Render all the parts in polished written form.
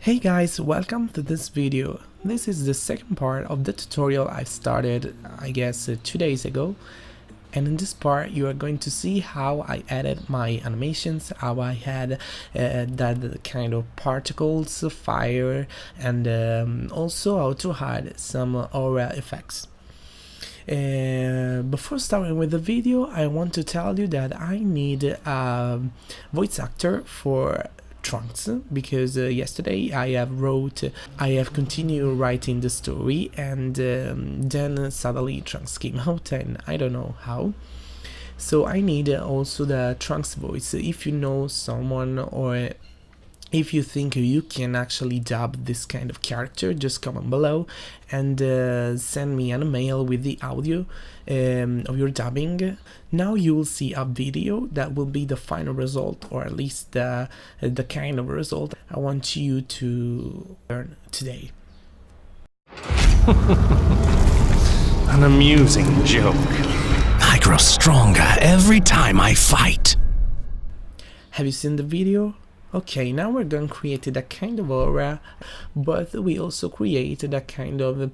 Hey guys, welcome to this video. This is the second part of the tutorial I started, I guess, 2 days ago. And in this part you are going to see how I added my animations, how I had that kind of particles, fire, and also how to add some aura effects. Before starting with the video, I want to tell you that I need a voice actor for Trunks, because yesterday I have continued writing the story, and then suddenly Trunks came out, and I don't know how. So I need also the Trunks voice. If you know someone, or if you think you can actually dub this kind of character, just comment below and send me an email with the audio of your dubbing. Now you will see a video that will be the final result, or at least the kind of result I want you to learn today. An amusing joke. I grow stronger every time I fight. Have you seen the video? Okay, now we're going to create that kind of aura, but we also created that kind of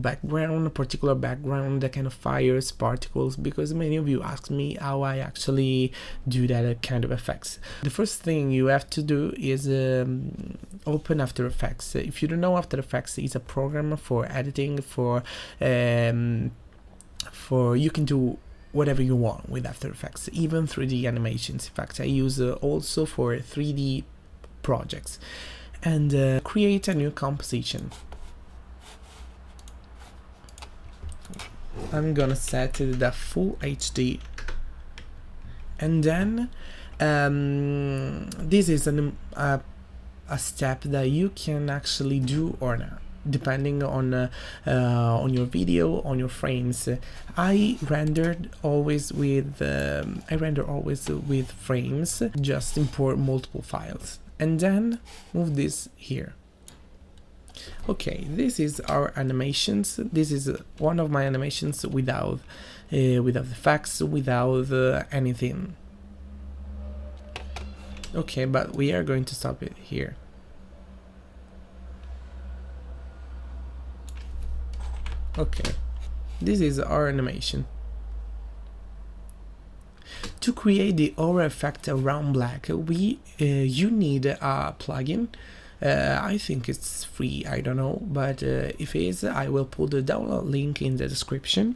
background, particular background, that kind of fires, particles, because many of you ask me how I actually do that kind of effects. The first thing you have to do is open After Effects. If you don't know, After Effects is a program for editing, for you can do whatever you want with After Effects, even 3D animations. In fact, I use also for 3D projects. And create a new composition. I'm gonna set the full HD, and then this is a step that you can actually do or not, depending on your video, on your frames. I render always with frames. Just import multiple files and then move this here. Okay, this is our animations. This is one of my animations without effects, without anything. Okay, but we are going to stop it here. Okay, this is our animation. To create the aura effect around black, you need a plugin. I think it's free, I don't know, but if it is, I will put the download link in the description.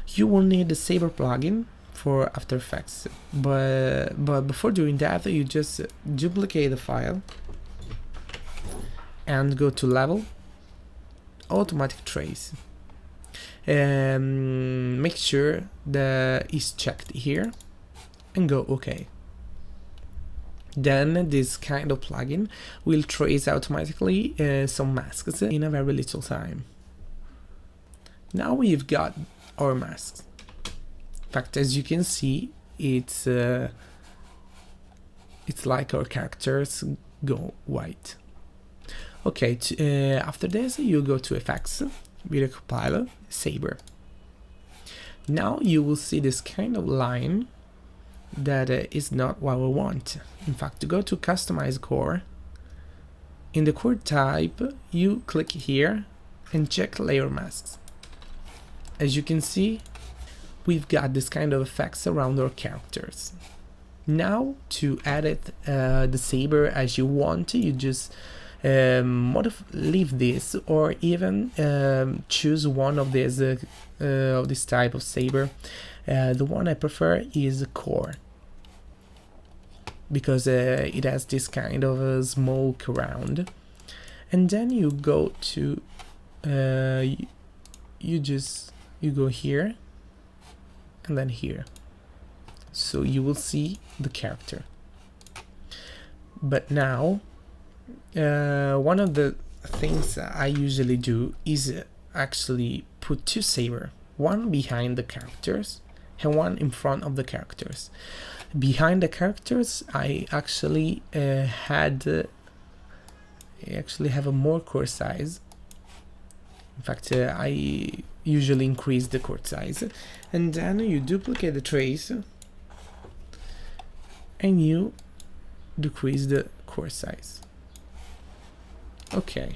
You will need the Saber plugin for After Effects, but before doing that, you just duplicate the file and go to Level, Automatic Trace. Make sure that is checked here and go OK. Then this kind of plugin will trace automatically some masks in a very little time. Now we've got our masks. In fact, as you can see, it's like our characters go white. Okay, after this you go to Effects, Video Compiler, Saber. Now you will see this kind of line that is not what we want. In fact, to go to Customize Core, in the core type you click here and check Layer Masks. As you can see, we've got this kind of effects around our characters. Now to edit the Saber as you want, you just leave this, or even choose one of these of this type of Saber. The one I prefer is Core, because it has this kind of smoke around. And then you go to you go here and then here, so you will see the character. But now one of the things I usually do is actually put two Saber, one behind the characters and one in front of the characters. Behind the characters, I actually have a more core size. In fact, I usually increase the core size, and then you duplicate the trace and you decrease the core size. Okay,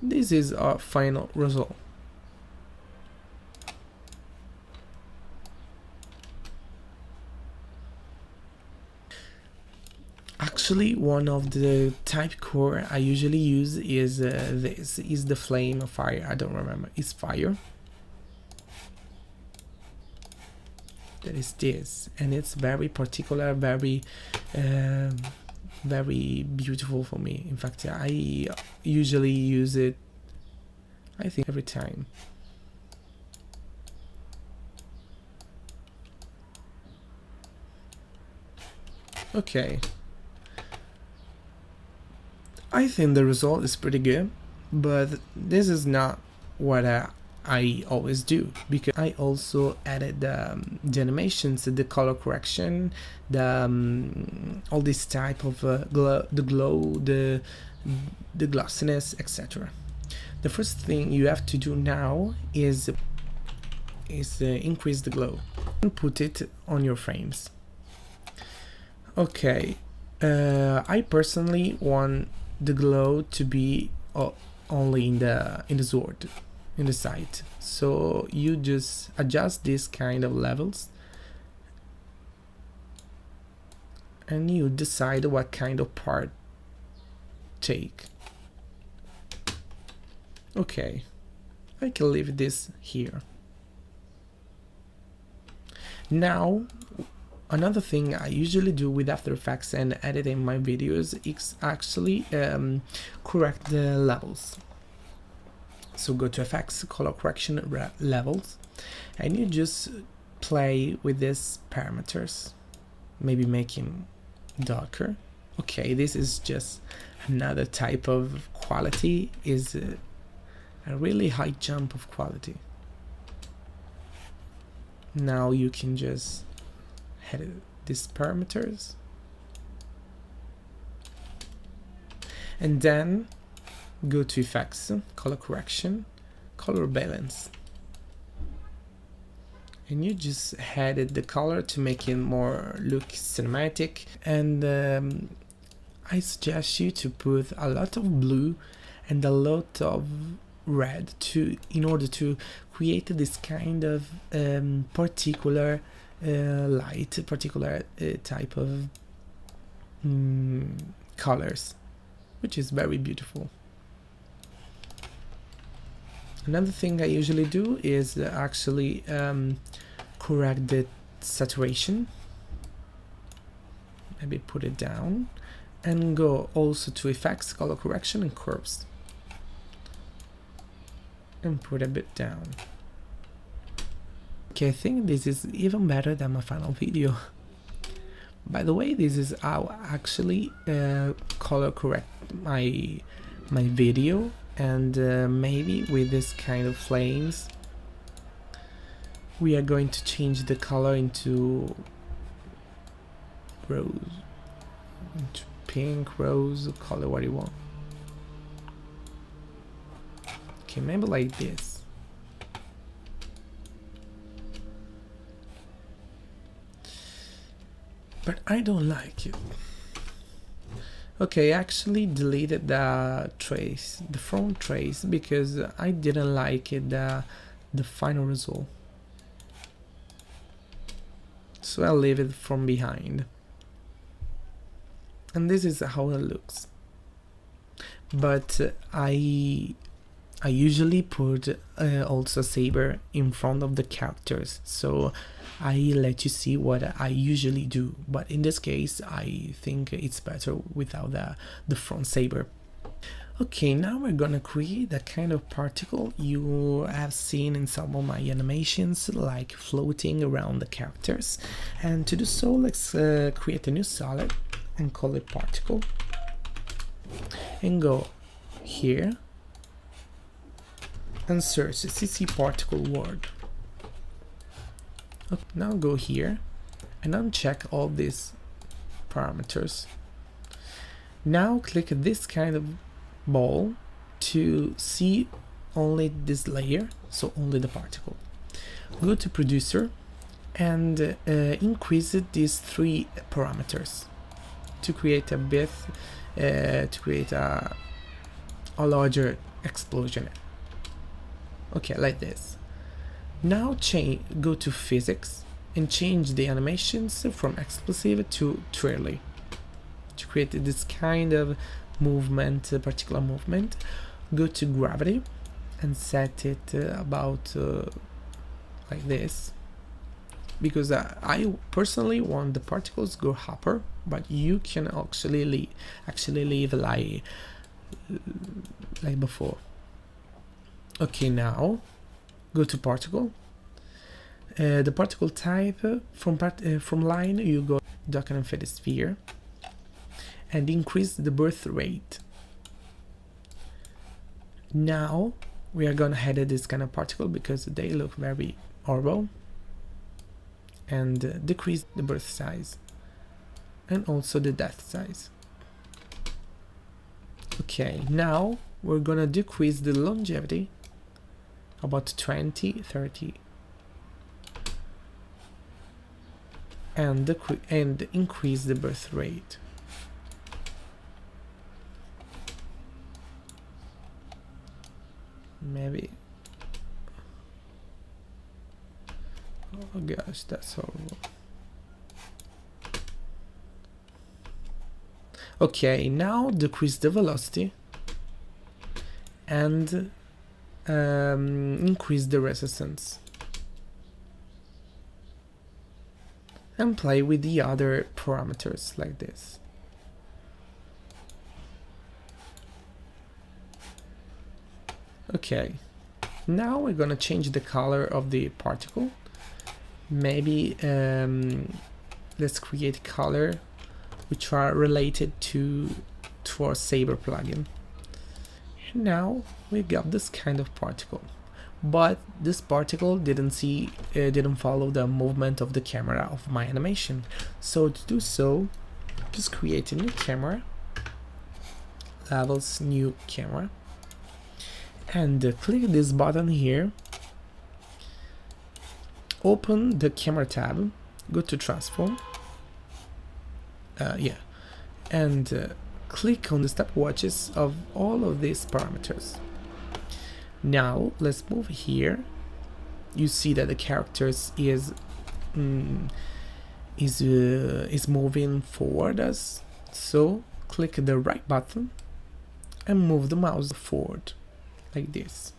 this is our final result. Actually, one of the type core I usually use is this is the flame of fire. I don't remember. It's fire. That is this, and it's very particular, very very beautiful for me. In fact, I usually use it, I think, every time. Okay, I think the result is pretty good, but this is not what I always do, because I also added the animations, the color correction, the all this type of the glow, the glossiness, etc. The first thing you have to do now is increase the glow and put it on your frames. Okay, I personally want the glow to be only in the sword, in the side. So you just adjust this kind of levels and you decide what kind of part take. Okay, I can leave this here. Now, another thing I usually do with After Effects and editing my videos is actually correct the levels. So go to Effects, Color Correction, Levels, and you just play with these parameters, maybe make him darker. Okay, this is just another type of quality, is a really high jump of quality. Now you can just edit these parameters and then go to Effects, Color Correction, Color Balance, and you just added the color to make it more look cinematic. And I suggest you to put a lot of blue and a lot of red in order to create this kind of particular light, particular type of colors, which is very beautiful. Another thing I usually do is actually correct the saturation, maybe put it down, and go also to Effects, Color Correction, and Curves, and put a bit down. Okay, I think this is even better than my final video. By the way, this is how I actually color correct my video, and maybe with this kind of flames we are going to change the color into rose, into pink, rose, color what you want. Okay, maybe like this. But I don't like it. Okay, I actually deleted the trace, the front trace, because I didn't like it, the final result. So I'll leave it from behind. And this is how it looks. But I usually put also a saber in front of the characters, so I let you see what I usually do. But in this case, I think it's better without the front saber. Okay, now we're gonna create that kind of particle you have seen in some of my animations, like floating around the characters. And to do so, let's create a new solid and call it particle, and go here and search CC particle word. Okay, now go here and uncheck all these parameters. Now click this kind of ball to see only this layer, so only the particle. Go to producer and increase these 3 parameters to create a bit, to create a a larger explosion. Okay, like this. Now go to physics and change the animations from explosive to twirly to create this kind of movement, particular movement. Go to gravity and set it about like this, because I personally want the particles go upper, but you can actually leave like before. Okay, now go to particle. The particle type from line you go document for the sphere and increase the birth rate. Now we are gonna edit this kind of particle because they look very horrible, and decrease the birth size and also the death size. Okay, now we're gonna decrease the longevity about 20, 30, and increase the birth rate. Maybe. Oh gosh, that's horrible. Okay, now decrease the velocity and increase the resistance, and play with the other parameters like this. Okay, now we're gonna change the color of the particle. Maybe let's create color which are related to our Saber plugin. And now we got this kind of particle, but this particle didn't follow the movement of the camera of my animation. So to do so, just create a new camera, levels, new camera, and click this button here, open the camera tab, go to transform, and click on the stopwatches of all of these parameters. Now let's move here. You see that the characters is moving forward us, so click the right button and move the mouse forward like this.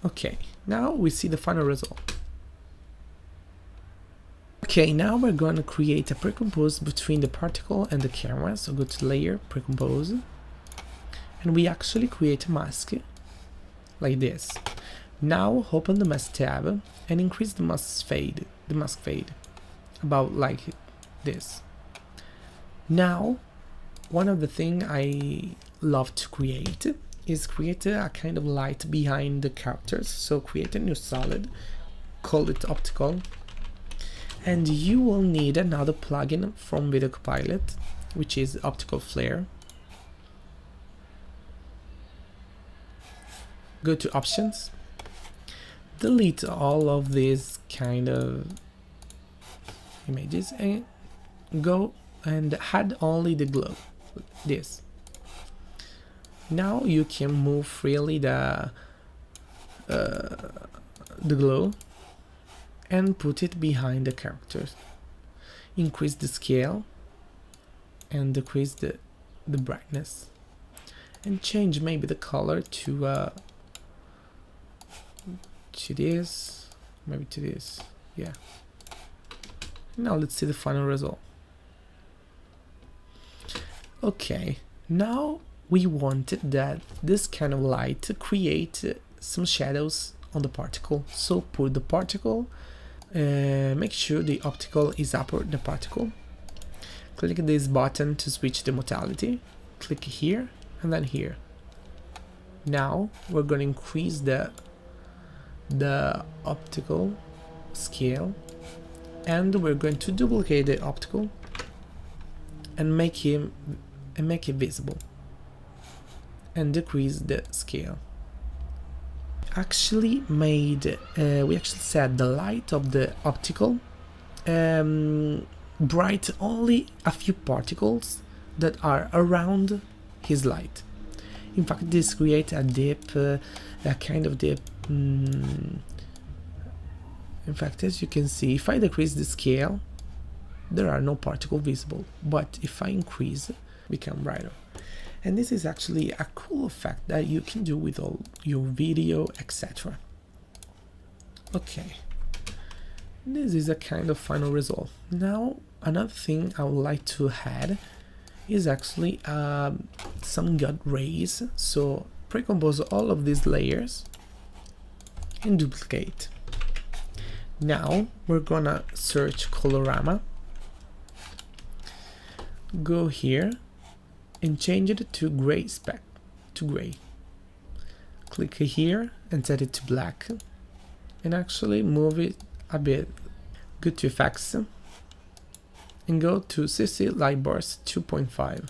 Okay, now we see the final result. Okay, now we're going to create a pre-compose between the particle and the camera. So go to layer, pre-compose, and we actually create a mask like this. Now open the mask tab and increase the mask fade about like this. Now, one of the things I love to create is create a kind of light behind the characters. So create a new solid, call it optical, and you will need another plugin from Video Copilot, which is optical flare. Go to options, delete all of these kind of images and go and add only the glow, this. Now you can move freely the glow and put it behind the characters. Increase the scale and decrease the brightness, and change maybe the color to this, maybe to this, yeah. Now let's see the final result. Okay, now we wanted that this kind of light to create some shadows on the particle. So put the particle, make sure the optical is upper the particle. Click this button to switch the modality. Click here and then here. Now we're going to increase the optical scale, and we're going to duplicate the optical and make it visible, and decrease the scale. Actually made we actually set the light of the optical bright only a few particles that are around his light. In fact, this creates a dip, a kind of dip. In fact, as you can see, if I decrease the scale, there are no particles visible, but if I increase, become brighter. And this is actually a cool effect that you can do with all your video, etc. Okay, this is a kind of final result. Now, another thing I would like to add is actually some gut rays. So pre-compose all of these layers and duplicate. Now we're gonna search colorama, go here and change it to gray spec, to gray. Click here and set it to black, and actually move it a bit. Go to effects and go to CC Light Burst 2.5.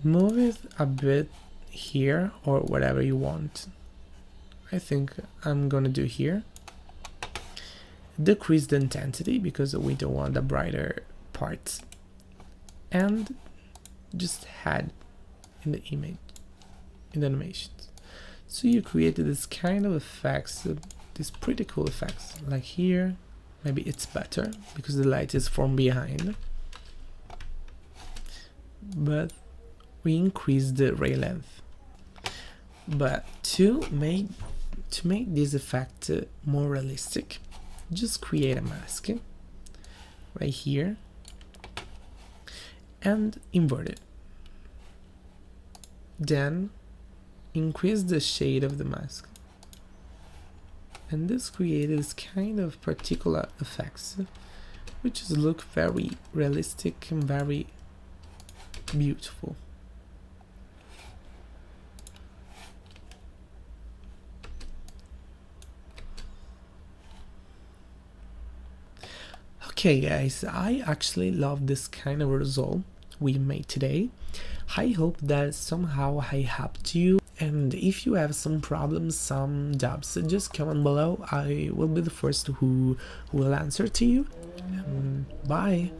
Move it a bit here or whatever you want. I think I'm gonna do here. Decrease the intensity because we don't want the brighter parts, and just add in the image, in the animations. So you created this kind of effects, these pretty cool effects. Like here, maybe it's better because the light is from behind, but we increase the ray length. But to make this effect more realistic, just create a mask right here and invert it. Then increase the shade of the mask, and this creates kind of particular effects which look very realistic and very beautiful. Okay guys, I actually love this kind of result we made today. I hope that somehow I helped you, and if you have some problems, some doubts, just comment below. I will be the first who will answer to you. Bye.